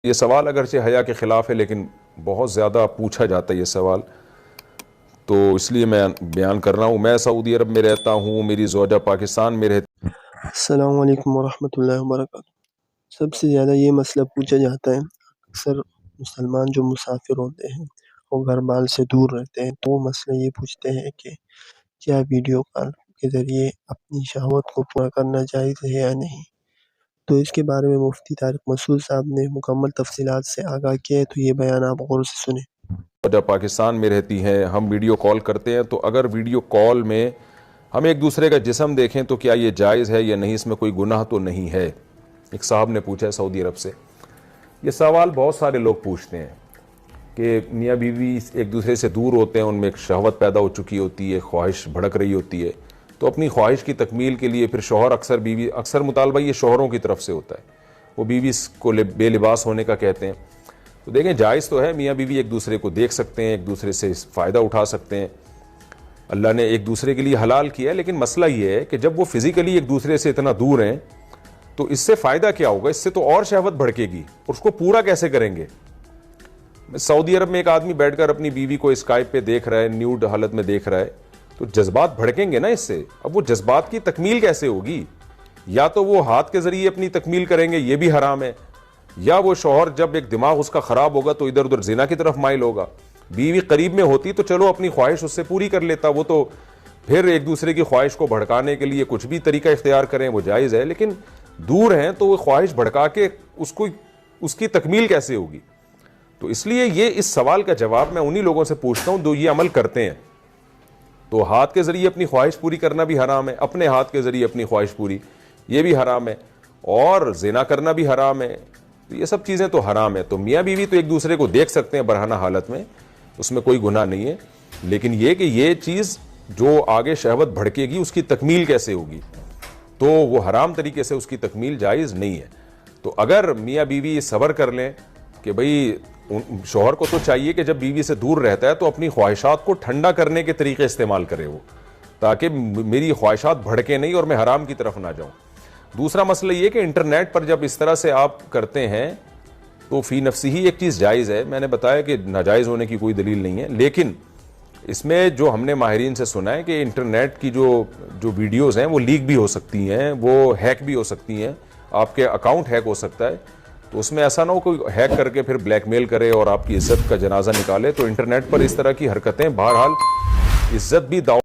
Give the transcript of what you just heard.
یہ سوال اگرچہ حیا کے خلاف ہے لیکن بہت زیادہ پوچھا جاتا ہے یہ سوال، تو اس لیے میں بیان کر رہا ہوں۔ میں سعودی عرب میں رہتا ہوں، میری زوجہ پاکستان میں رہتی۔ السلام علیکم ورحمۃ اللہ وبرکاتہ۔ سب سے زیادہ یہ مسئلہ پوچھا جاتا ہے، اکثر مسلمان جو مسافر ہوتے ہیں وہ گھر بال سے دور رہتے ہیں تو وہ مسئلہ یہ پوچھتے ہیں کہ کیا ویڈیو کال کے ذریعے اپنی شہوت کو پورا کرنا جائز ہے یا نہیں۔ تو اس کے بارے میں مفتی طارق مسعود صاحب نے مکمل تفصیلات سے آگاہ کیا ہے، تو یہ بیان آپ غور سے سنیں۔ زوجہ پاکستان میں رہتی ہیں، ہم ویڈیو کال کرتے ہیں، تو اگر ویڈیو کال میں ہم ایک دوسرے کا جسم دیکھیں تو کیا یہ جائز ہے یا نہیں، اس میں کوئی گناہ تو نہیں ہے؟ ایک صاحب نے پوچھا ہے سعودی عرب سے۔ یہ سوال بہت سارے لوگ پوچھتے ہیں کہ میاں بیوی ایک دوسرے سے دور ہوتے ہیں، ان میں ایک شہوت پیدا ہو چکی ہوتی ہے، خواہش بھڑک رہی ہوتی ہے، تو اپنی خواہش کی تکمیل کے لیے پھر شوہر اکثر مطالبہ یہ شوہروں کی طرف سے ہوتا ہے، وہ بیوی کو بے لباس ہونے کا کہتے ہیں۔ تو دیکھیں جائز تو ہے، میاں بیوی ایک دوسرے کو دیکھ سکتے ہیں، ایک دوسرے سے فائدہ اٹھا سکتے ہیں، اللہ نے ایک دوسرے کے لیے حلال کیا ہے، لیکن مسئلہ یہ ہے کہ جب وہ فزیکلی ایک دوسرے سے اتنا دور ہیں تو اس سے فائدہ کیا ہوگا؟ اس سے تو اور شہوت بھڑکے گی، اور اس کو پورا کیسے کریں گے؟ سعودی عرب میں ایک آدمی بیٹھ کر اپنی بیوی کو اسکائپ پہ دیکھ رہا ہے، نیوڈ حالت میں دیکھ رہا ہے، تو جذبات بھڑکیں گے نا اس سے۔ اب وہ جذبات کی تکمیل کیسے ہوگی؟ یا تو وہ ہاتھ کے ذریعے اپنی تکمیل کریں گے، یہ بھی حرام ہے، یا وہ شوہر جب ایک دماغ اس کا خراب ہوگا تو ادھر ادھر زنا کی طرف مائل ہوگا۔ بیوی قریب میں ہوتی تو چلو اپنی خواہش اس سے پوری کر لیتا، وہ تو پھر ایک دوسرے کی خواہش کو بھڑکانے کے لیے کچھ بھی طریقہ اختیار کریں وہ جائز ہے، لیکن دور ہیں تو وہ خواہش بھڑکا کے اس کی تکمیل کیسے ہوگی؟ تو اس لیے یہ اس سوال کا جواب میں انہی لوگوں سے پوچھتا ہوں جو یہ عمل کرتے ہیں۔ تو ہاتھ کے ذریعے اپنی خواہش پوری کرنا بھی حرام ہے، اپنے ہاتھ کے ذریعے اپنی خواہش پوری یہ بھی حرام ہے، اور زنا کرنا بھی حرام ہے، تو یہ سب چیزیں تو حرام ہے۔ تو میاں بیوی تو ایک دوسرے کو دیکھ سکتے ہیں برہنہ حالت میں، اس میں کوئی گناہ نہیں ہے، لیکن یہ کہ یہ چیز جو آگے شہوت بھڑکے گی اس کی تکمیل کیسے ہوگی، تو وہ حرام طریقے سے اس کی تکمیل جائز نہیں ہے۔ تو اگر میاں بیوی صبر کر لیں کہ بھئی شوہر کو تو چاہیے کہ جب بیوی سے دور رہتا ہے تو اپنی خواہشات کو ٹھنڈا کرنے کے طریقے استعمال کرے وہ، تاکہ میری خواہشات بھڑکے نہیں اور میں حرام کی طرف نہ جاؤں۔ دوسرا مسئلہ یہ کہ انٹرنیٹ پر جب اس طرح سے آپ کرتے ہیں تو فی نفسی ہی ایک چیز جائز ہے، میں نے بتایا کہ ناجائز ہونے کی کوئی دلیل نہیں ہے، لیکن اس میں جو ہم نے ماہرین سے سنا ہے کہ انٹرنیٹ کی جو ویڈیوز ہیں وہ لیک بھی ہو سکتی ہیں، وہ ہیک بھی ہو سکتی ہیں، آپ کے اکاؤنٹ ہیک ہو سکتا ہے، تو اس میں ایسا نہ ہو کوئی ہیک کر کے پھر بلیک میل کرے اور آپ کی عزت کا جنازہ نکالے۔ تو انٹرنیٹ پر اس طرح کی حرکتیں بہرحال عزت بھی داؤ